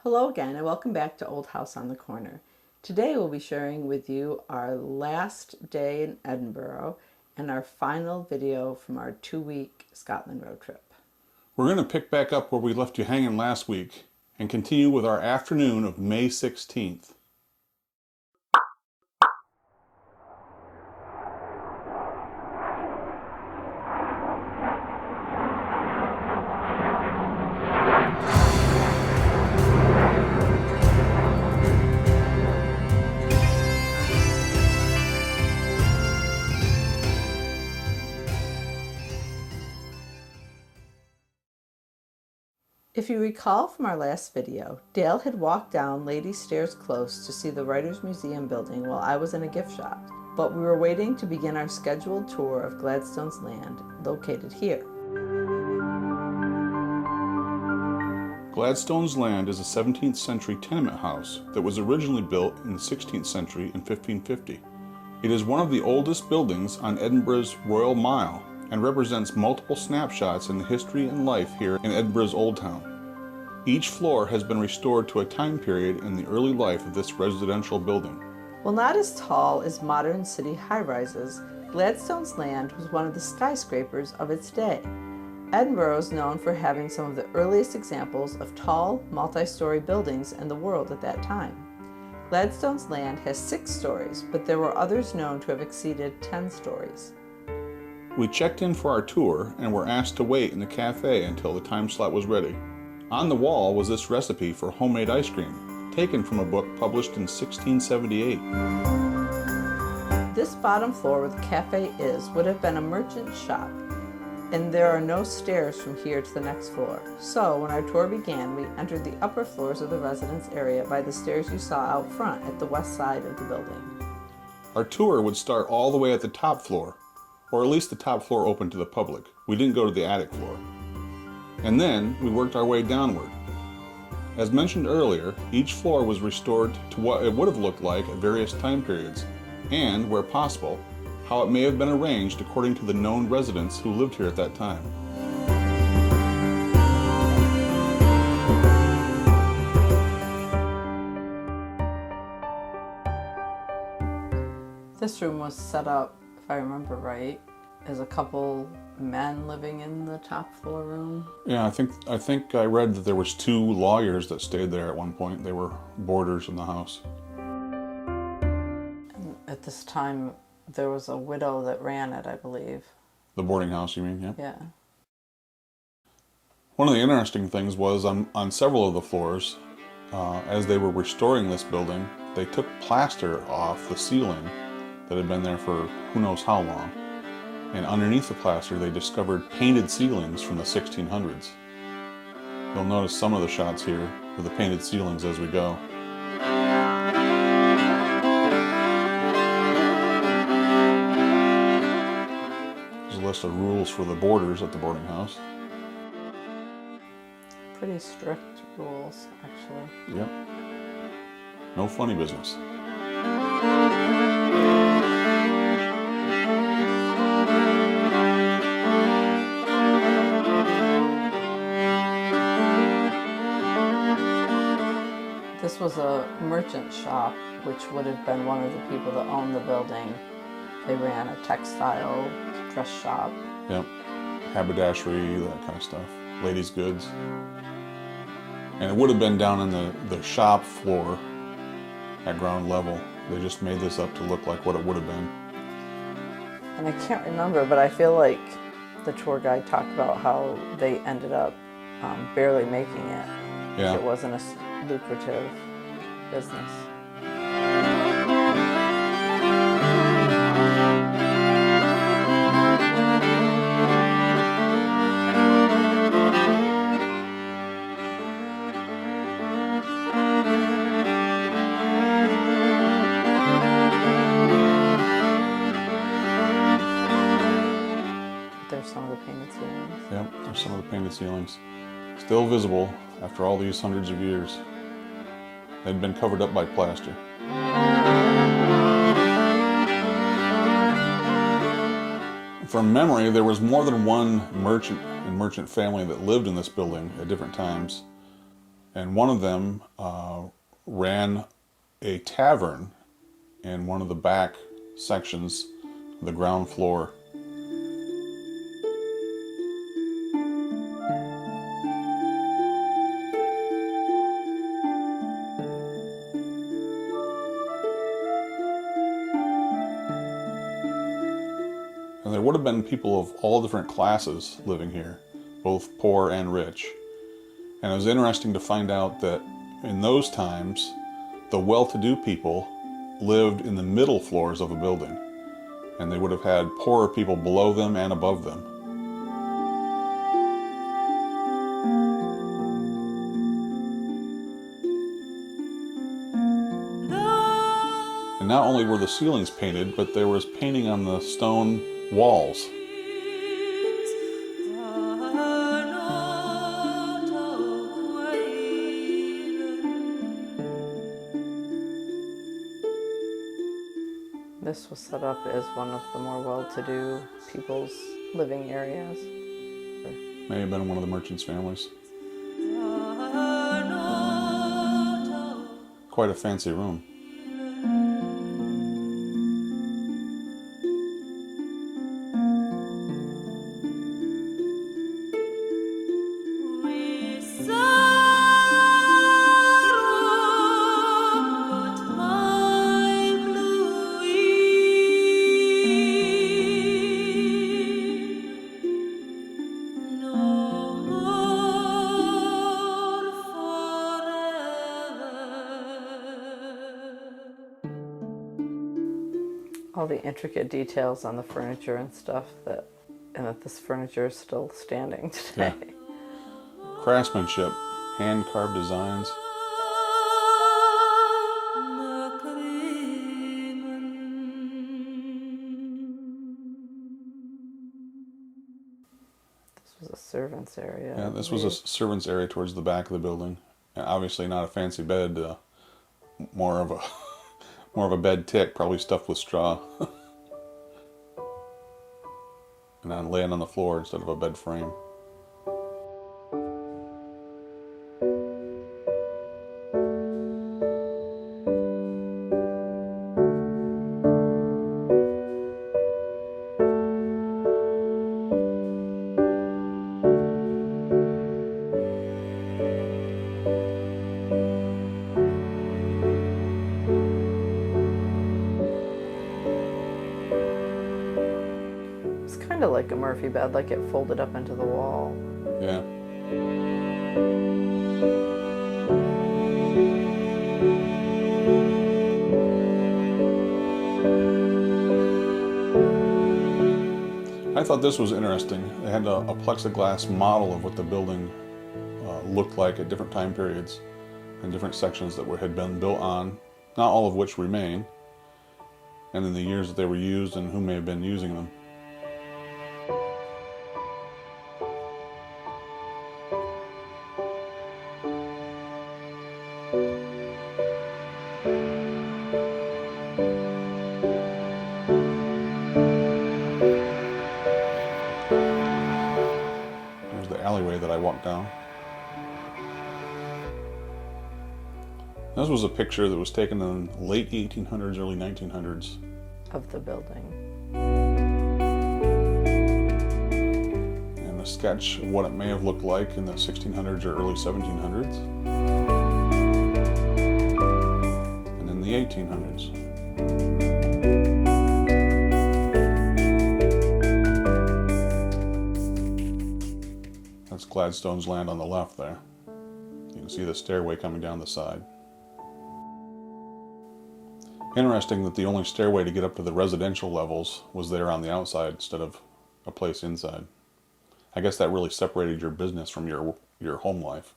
Hello again and welcome back to Old House on the Corner. Today we'll be sharing with you our last day in Edinburgh and our final video from our 2-week Scotland road trip. We're going to pick back up where we left you hanging last week and continue with our afternoon of May 16th. If you recall from our last video, Dale had walked down Ladies' Stairs Close to see the Writers' Museum building while I was in a gift shop, but we were waiting to begin our scheduled tour of Gladstone's land, located here. Gladstone's land is a 17th century tenement house that was originally built in the 16th century in 1550. It is one of the oldest buildings on Edinburgh's Royal Mile and represents multiple snapshots in the history and life here in Edinburgh's Old Town. Each floor has been restored to a time period in the early life of this residential building. While not as tall as modern city high-rises, Gladstone's land was one of the skyscrapers of its day. Edinburgh is known for having some of the earliest examples of tall, multi-story buildings in the world at that time. Gladstone's land has 6 stories, but there were others known to have exceeded 10 stories. We checked in for our tour and were asked to wait in the cafe until the time slot was ready. On the wall was this recipe for homemade ice cream, taken from a book published in 1678. This bottom floor where the cafe is would have been a merchant shop, and there are no stairs from here to the next floor. So when our tour began, we entered the upper floors of the residence area by the stairs you saw out front at the west side of the building. Our tour would start all the way at the top floor, or at least the top floor open to the public. We didn't go to the attic floor. And then we worked our way downward. As mentioned earlier, each floor was restored to what it would have looked like at various time periods, and, where possible, how it may have been arranged according to the known residents who lived here at that time. This room was set up, if I remember right, as a couple men living in the top floor room. Yeah, I think I read that there was 2 lawyers that stayed there at one point. They were boarders in the house. And at this time, there was a widow that ran it, I believe. The boarding house, you mean? Yeah. Yeah. One of the interesting things was on several of the floors, as they were restoring this building, they took plaster off the ceiling that had been there for who knows how long. And underneath the plaster, they discovered painted ceilings from the 1600s. You'll notice some of the shots here with the painted ceilings as we go. There's a list of rules for the boarders at the boarding house. Pretty strict rules, actually. Yep. No funny business. This was a merchant shop, which would have been one of the people that owned the building. They ran a textile dress shop. Yep. Haberdashery, that kind of stuff. Ladies' goods. And it would have been down in the shop floor at ground level. They just made this up to look like what it would have been. And I can't remember, but I feel like the tour guide talked about how they ended up barely making it. Yeah. It wasn't a lucrative business. There's some of the painted ceilings. Yep, there's some of the painted ceilings. Still visible after all these hundreds of years. They'd been covered up by plaster. From memory, there was more than one merchant and merchant family that lived in this building at different times. And one of them ran a tavern in one of the back sections of the ground floor. And there would have been people of all different classes living here, both poor and rich. And it was interesting to find out that in those times, the well-to-do people lived in the middle floors of a building, and they would have had poorer people below them and above them. And not only were the ceilings painted, but there was painting on the stone walls. This was set up as one of the more well-to-do people's living areas. May have been one of the merchants' families. Quite a fancy room. All the intricate details on the furniture and stuff and that this furniture is still standing today. Yeah. Craftsmanship, hand-carved designs. This was a servant's area. Yeah, this was a servant's area towards the back of the building. And obviously not a fancy bed, more of a bed tick, probably stuffed with straw. And then laying on the floor instead of a bed frame. Kind of like a Murphy bed, like it folded up into the wall. Yeah. I thought this was interesting. They had a plexiglass model of what the building looked like at different time periods and different sections that had been built on, not all of which remain, and then the years that they were used and who may have been using them. There's the alleyway that I walked down. This was a picture that was taken in the late 1800s, early 1900s. Of the building. And a sketch of what it may have looked like in the 1600s or early 1700s. And in the 1800s. That's Gladstone's land on the left there. You can see the stairway coming down the side. Interesting that the only stairway to get up to the residential levels was there on the outside instead of a place inside. I guess that really separated your business from your home life.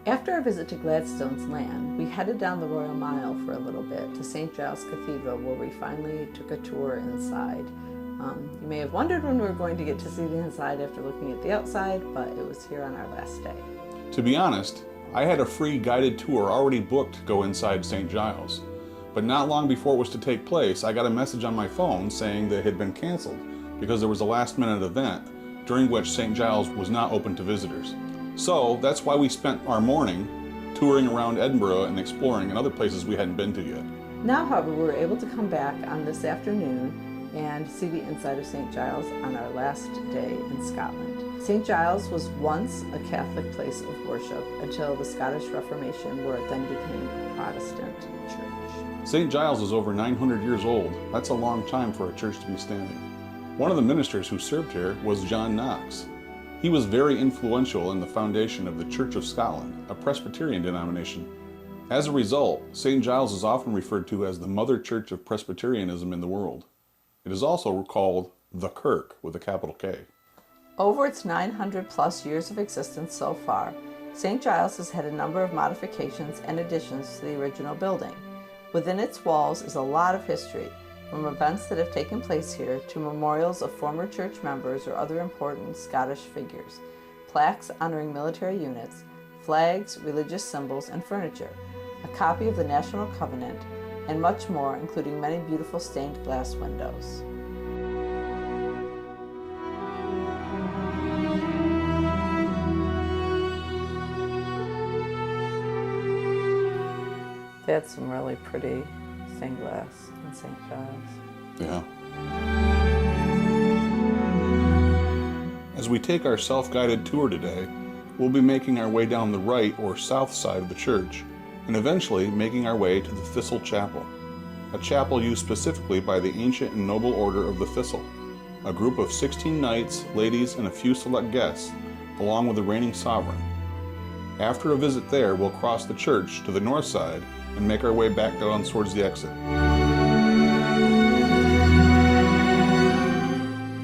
After our visit to Gladstone's land, we headed down the Royal Mile for a little bit to St. Giles Cathedral, where we finally took a tour inside. You may have wondered when we were going to get to see the inside after looking at the outside, but it was here on our last day. To be honest, I had a free guided tour already booked to go inside St. Giles, But not long before it was to take place, I got a message on my phone saying that it had been canceled because there was a last-minute event during which St. Giles was not open to visitors. So that's why we spent our morning touring around Edinburgh and exploring in other places we hadn't been to yet. Now, however, we were able to come back on this afternoon and see the inside of St. Giles on our last day in Scotland. St. Giles was once a Catholic place of worship until the Scottish Reformation, where it then became a Protestant church. St. Giles is over 900 years old. That's a long time for a church to be standing. One of the ministers who served here was John Knox. He was very influential in the foundation of the Church of Scotland, a Presbyterian denomination. As a result, St. Giles is often referred to as the mother church of Presbyterianism in the world. It is also called the Kirk with a capital K. Over its 900 plus years of existence so far, St. Giles has had a number of modifications and additions to the original building. Within its walls is a lot of history, from events that have taken place here to memorials of former church members or other important Scottish figures, plaques honoring military units, flags, religious symbols, and furniture, a copy of the National Covenant, and much more, including many beautiful stained glass windows. They had some really pretty stained glass in St. Giles. Yeah. As we take our self-guided tour today, we'll be making our way down the right or south side of the church, and eventually making our way to the Thistle Chapel, a chapel used specifically by the ancient and noble order of the Thistle, a group of 16 knights, ladies, and a few select guests, along with the reigning sovereign. After a visit there, we'll cross the church to the north side and make our way back down towards the exit.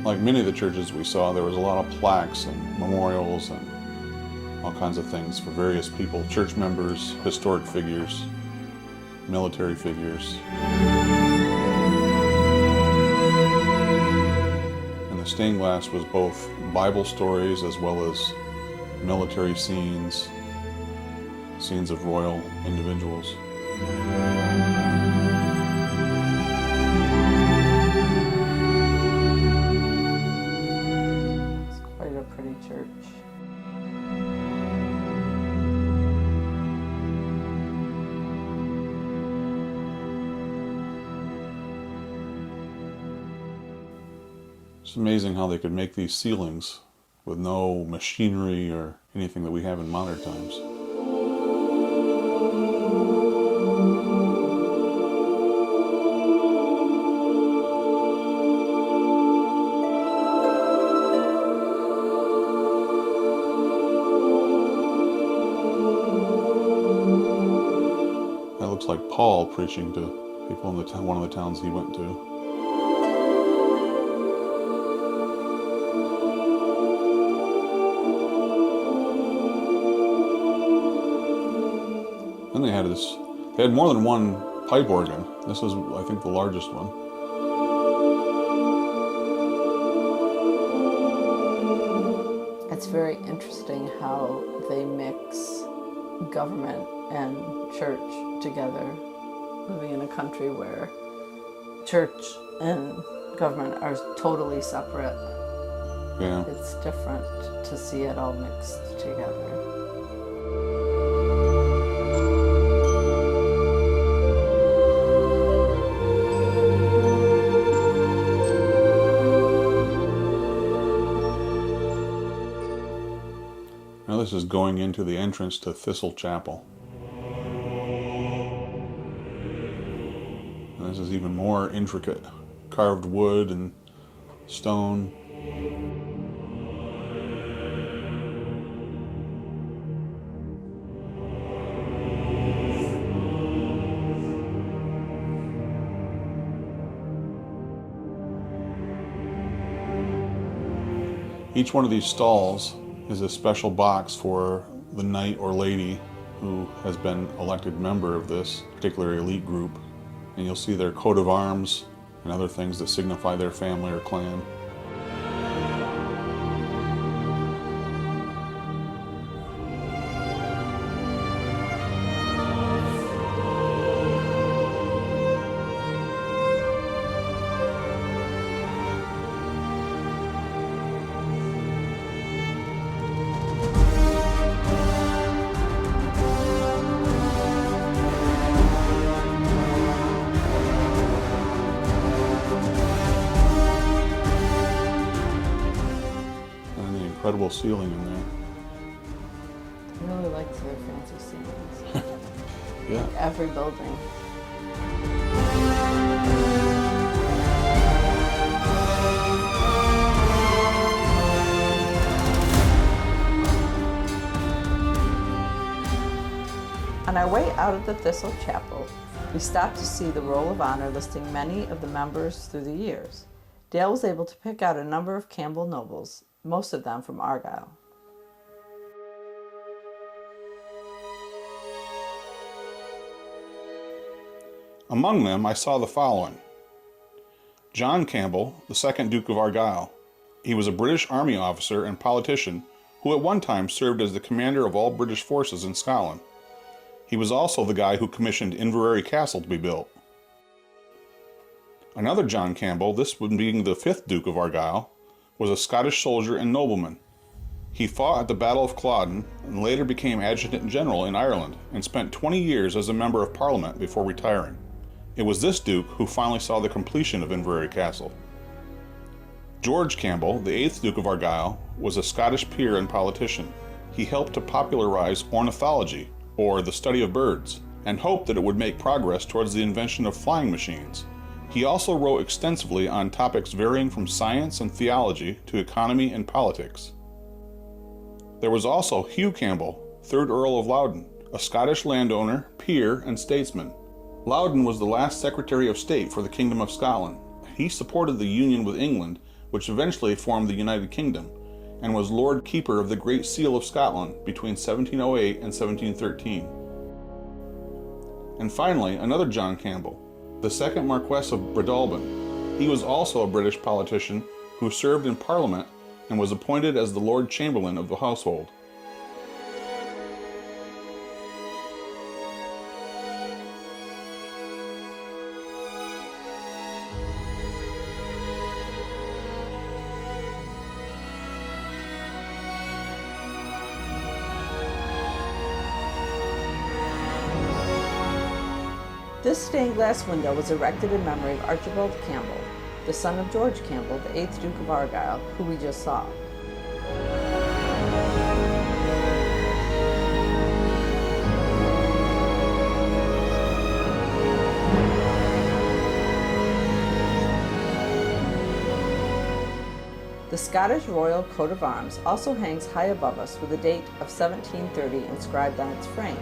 Like many of the churches we saw, there was a lot of plaques and memorials and all kinds of things for various people, church members, historic figures, military figures. And the stained glass was both Bible stories as well as military scenes, scenes of royal individuals. It's quite a pretty church. It's amazing how they could make these ceilings with no machinery or anything that we have in modern times. That looks like Paul preaching to people in the town, one of the towns he went to. And they had more than one pipe organ. This was, I think, the largest one. It's very interesting how they mix government and church together, living in a country where church and government are totally separate. Yeah. It's different to see it all mixed together. Now this is going into the entrance to Thistle Chapel. And this is even more intricate. Carved wood and stone. Each one of these stalls is a special box for the knight or lady who has been elected member of this particular elite group. And you'll see their coat of arms and other things that signify their family or clan. incredible ceiling in there. I really like their fancy ceilings. Yeah. Every building. On our way out of the Thistle Chapel, we stopped to see the Roll of Honor listing many of the members through the years. Dale was able to pick out a number of Campbell nobles, most of them from Argyll. Among them, I saw the following. John Campbell, the 2nd Duke of Argyll. He was a British Army officer and politician who at one time served as the commander of all British forces in Scotland. He was also the guy who commissioned Inverary Castle to be built. Another John Campbell, this one being the 5th Duke of Argyll, was a Scottish soldier and nobleman. He fought at the Battle of Culloden and later became Adjutant General in Ireland and spent 20 years as a Member of Parliament before retiring. It was this Duke who finally saw the completion of Inverary Castle. George Campbell, the 8th Duke of Argyll, was a Scottish peer and politician. He helped to popularize ornithology, or the study of birds, and hoped that it would make progress towards the invention of flying machines. He also wrote extensively on topics varying from science and theology to economy and politics. There was also Hugh Campbell, 3rd Earl of Loudoun, a Scottish landowner, peer, and statesman. Loudoun was the last Secretary of State for the Kingdom of Scotland. He supported the union with England, which eventually formed the United Kingdom, and was Lord Keeper of the Great Seal of Scotland between 1708 and 1713. And finally, another John Campbell, the 2nd Marquess of Breadalbane. He was also a British politician who served in Parliament and was appointed as the Lord Chamberlain of the household. This stained glass window was erected in memory of Archibald Campbell, the son of George Campbell, the 8th Duke of Argyll, who we just saw. The Scottish Royal Coat of Arms also hangs high above us with a date of 1730 inscribed on its frame.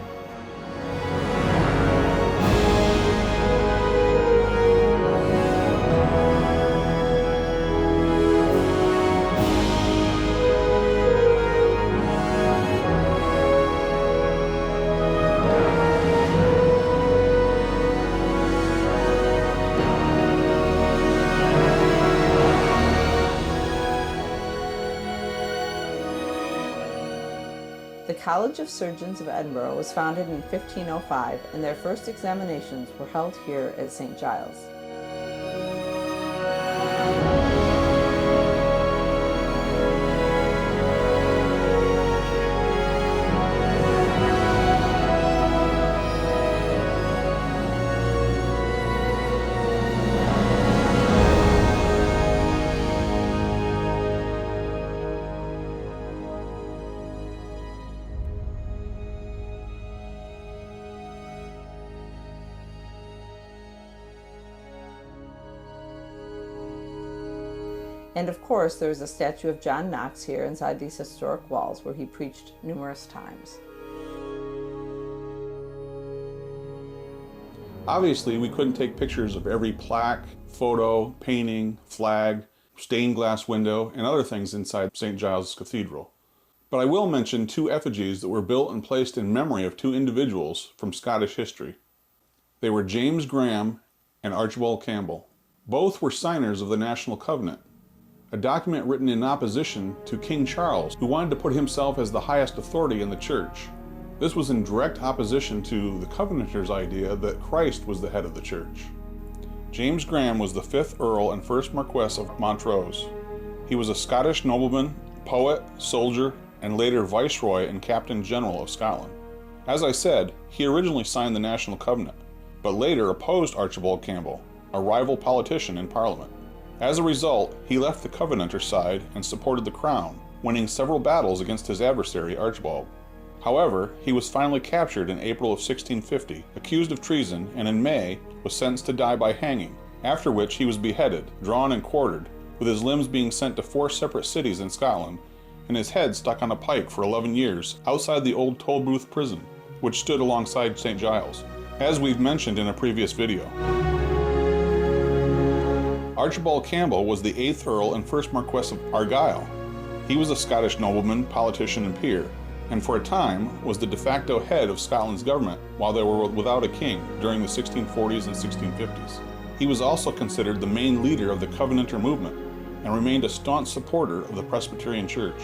The College of Surgeons of Edinburgh was founded in 1505, and their first examinations were held here at St. Giles. And of course, there is a statue of John Knox here inside these historic walls where he preached numerous times. Obviously, we couldn't take pictures of every plaque, photo, painting, flag, stained glass window, and other things inside St. Giles Cathedral. But I will mention 2 effigies that were built and placed in memory of 2 individuals from Scottish history. They were James Graham and Archibald Campbell. Both were signers of the National Covenant, a document written in opposition to King Charles, who wanted to put himself as the highest authority in the church. This was in direct opposition to the Covenanters' idea that Christ was the head of the church. James Graham was the 5th Earl and 1st Marquess of Montrose. He was a Scottish nobleman, poet, soldier, and later Viceroy and Captain General of Scotland. As I said, he originally signed the National Covenant, but later opposed Archibald Campbell, a rival politician in Parliament. As a result, he left the Covenanter side and supported the Crown, winning several battles against his adversary Archibald. However, he was finally captured in April of 1650, accused of treason, and in May was sentenced to die by hanging, after which he was beheaded, drawn and quartered, with his limbs being sent to 4 separate cities in Scotland, and his head stuck on a pike for 11 years outside the old Tolbooth prison, which stood alongside St. Giles, as we've mentioned in a previous video. Archibald Campbell was the 8th Earl and 1st Marquess of Argyll. He was a Scottish nobleman, politician, and peer, and for a time was the de facto head of Scotland's government while they were without a king during the 1640s and 1650s. He was also considered the main leader of the Covenanter movement and remained a staunch supporter of the Presbyterian Church.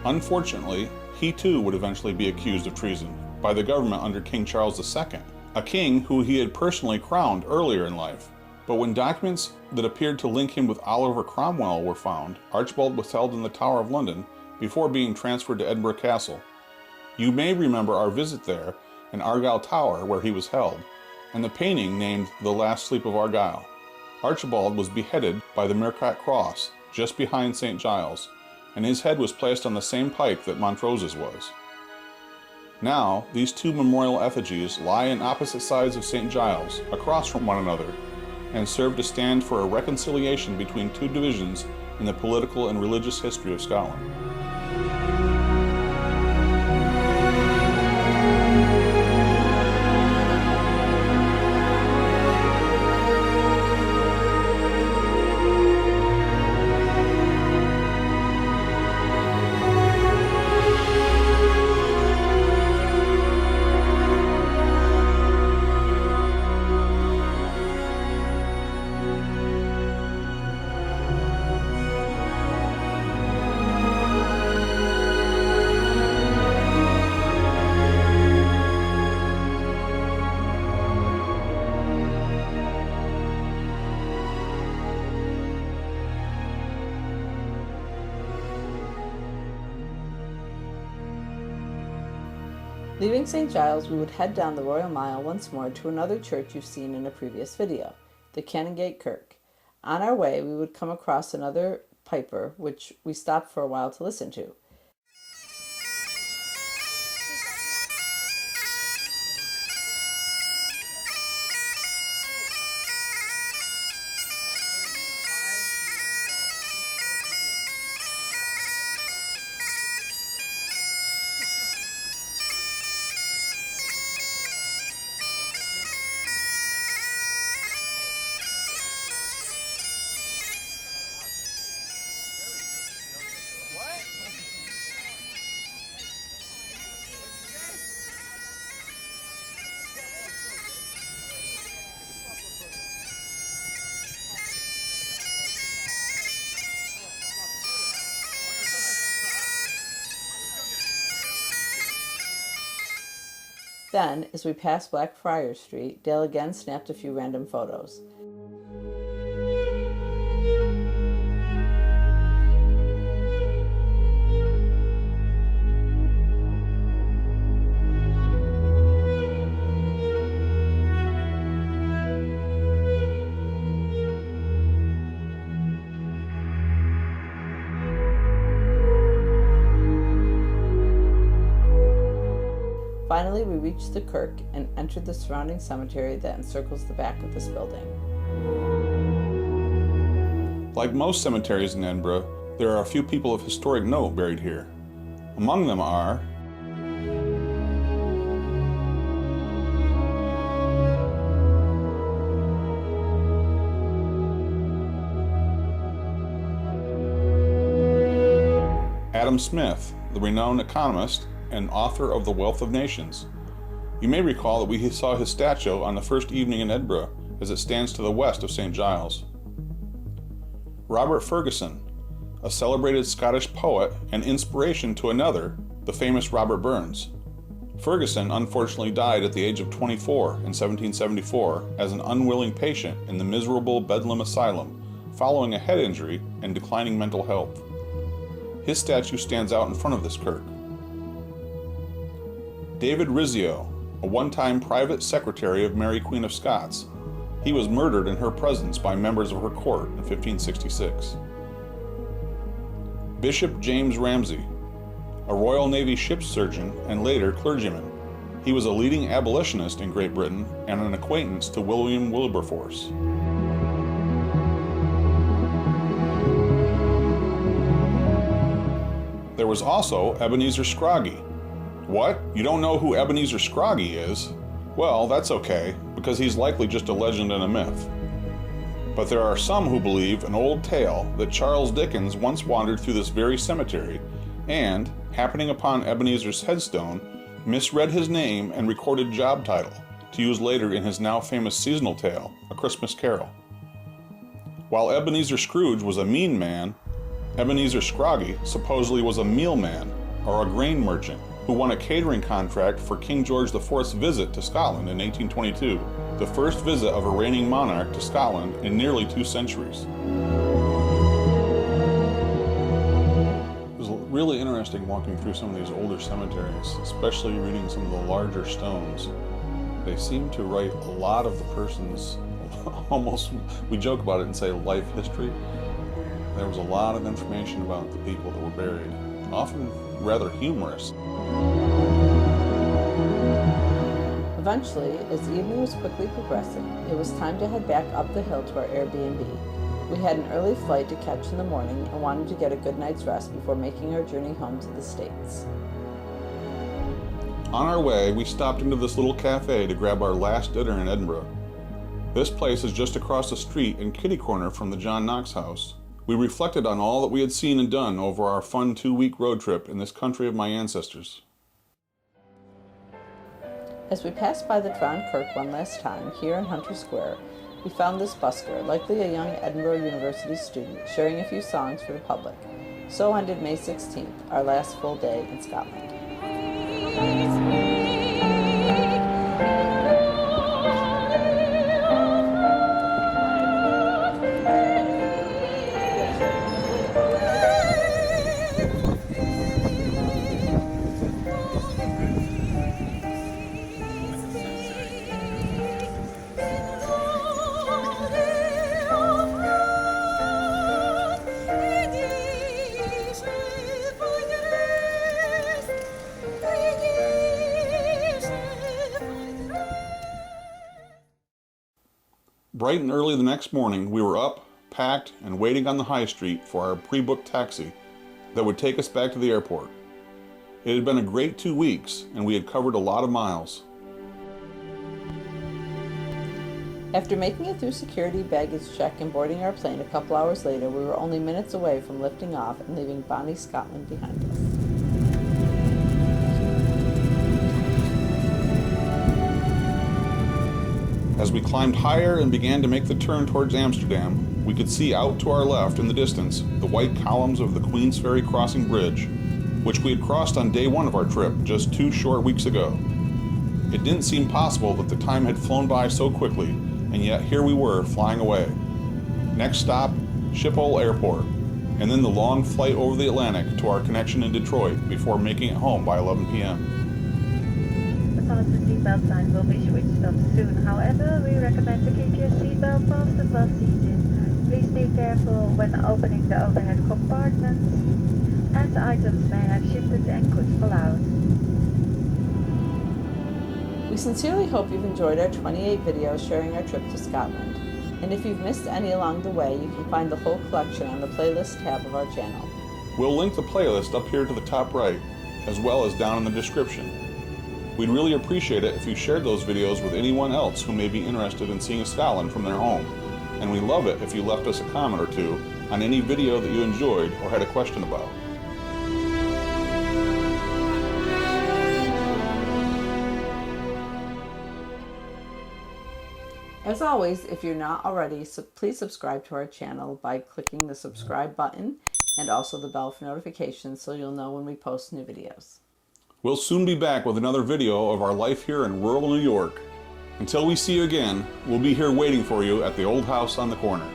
Unfortunately, he too would eventually be accused of treason by the government under King Charles II, a king who he had personally crowned earlier in life. But when documents that appeared to link him with Oliver Cromwell were found, Archibald was held in the Tower of London before being transferred to Edinburgh Castle. You may remember our visit there in Argyll Tower where he was held, and the painting named The Last Sleep of Argyll. Archibald was beheaded by the Mercat Cross just behind St. Giles, and his head was placed on the same pike that Montrose's was. Now, these 2 memorial effigies lie on opposite sides of St. Giles, across from one another, and serve to stand for a reconciliation between 2 divisions in the political and religious history of Scotland. Leaving St. Giles, we would head down the Royal Mile once more to another church you've seen in a previous video, the Canongate Kirk. On our way, we would come across another piper, which we stopped for a while to listen to. Then, as we passed Blackfriars Street, Dale again snapped a few random photos. Finally, we reached the kirk and entered the surrounding cemetery that encircles the back of this building. Like most cemeteries in Edinburgh, there are a few people of historic note buried here. Among them are Adam Smith, the renowned economist and author of The Wealth of Nations. You may recall that we saw his statue on the first evening in Edinburgh, as it stands to the west of St. Giles. Robert Fergusson, a celebrated Scottish poet and inspiration to another, the famous Robert Burns. Fergusson unfortunately died at the age of 24 in 1774 as an unwilling patient in the miserable Bedlam Asylum following a head injury and declining mental health. His statue stands out in front of this kirk. David Rizzio, a one-time private secretary of Mary Queen of Scots. He was murdered in her presence by members of her court in 1566. Bishop James Ramsay, a Royal Navy ship's surgeon and later clergyman. He was a leading abolitionist in Great Britain and an acquaintance to William Wilberforce. There was also Ebenezer Scroggie. What? You don't know who Ebenezer Scroggie is? Well, that's okay, because he's likely just a legend and a myth. But there are some who believe an old tale that Charles Dickens once wandered through this very cemetery and, happening upon Ebenezer's headstone, misread his name and recorded job title to use later in his now famous seasonal tale, A Christmas Carol. While Ebenezer Scrooge was a mean man, Ebenezer Scroggie supposedly was a mealman or a grain merchant who won a catering contract for King George IV's visit to Scotland in 1822, the first visit of a reigning monarch to Scotland in nearly 2 centuries. It was really interesting walking through some of these older cemeteries, especially reading some of the larger stones. They seem to write a lot of the person's, almost, we joke about it and say life history. There was a lot of information about the people that were buried, often rather humorous. Eventually, as the evening was quickly progressing, it was time to head back up the hill to our Airbnb. We had an early flight to catch in the morning and wanted to get a good night's rest before making our journey home to the States. On our way, we stopped into this little cafe to grab our last dinner in Edinburgh. This place is just across the street and kitty corner from the John Knox house. We reflected on all that we had seen and done over our fun 2-week road trip in this country of my ancestors. As we passed by the Drowned Kirk one last time, here in Hunter Square, we found this busker, likely a young Edinburgh University student, sharing a few songs for the public. So ended May 16th, our last full day in Scotland. Bright and early the next morning, we were up, packed, and waiting on the high street for our pre-booked taxi that would take us back to the airport. It had been a great 2 weeks, and we had covered a lot of miles. After making it through security, baggage check, and boarding our plane a couple hours later, we were only minutes away from lifting off and leaving bonny Scotland behind us. As we climbed higher and began to make the turn towards Amsterdam, we could see out to our left in the distance the white columns of the Queensferry Crossing Bridge, which we had crossed on day 1 of our trip just 2 short weeks ago. It didn't seem possible that the time had flown by so quickly, and yet here we were flying away. Next stop, Schiphol Airport, and then the long flight over the Atlantic to our connection in Detroit before making it home by 11 p.m. The fasten seatbelt sign will be switched off soon. However, we recommend to keep your seatbelt fastened while seated. Please be careful when opening the overhead compartments, as items may have shifted and could fall out. We sincerely hope you've enjoyed our 28 videos sharing our trip to Scotland. And if you've missed any along the way, you can find the whole collection on the playlist tab of our channel. We'll link the playlist up here to the top right, as well as down in the description. We'd really appreciate it if you shared those videos with anyone else who may be interested in seeing Scotland from their home. And we love it if you left us a comment or two on any video that you enjoyed or had a question about. As always, if you're not already, please subscribe to our channel by clicking the subscribe button and also the bell for notifications so you'll know when we post new videos. We'll soon be back with another video of our life here in rural New York. Until we see you again, we'll be here waiting for you at the old house on the corner.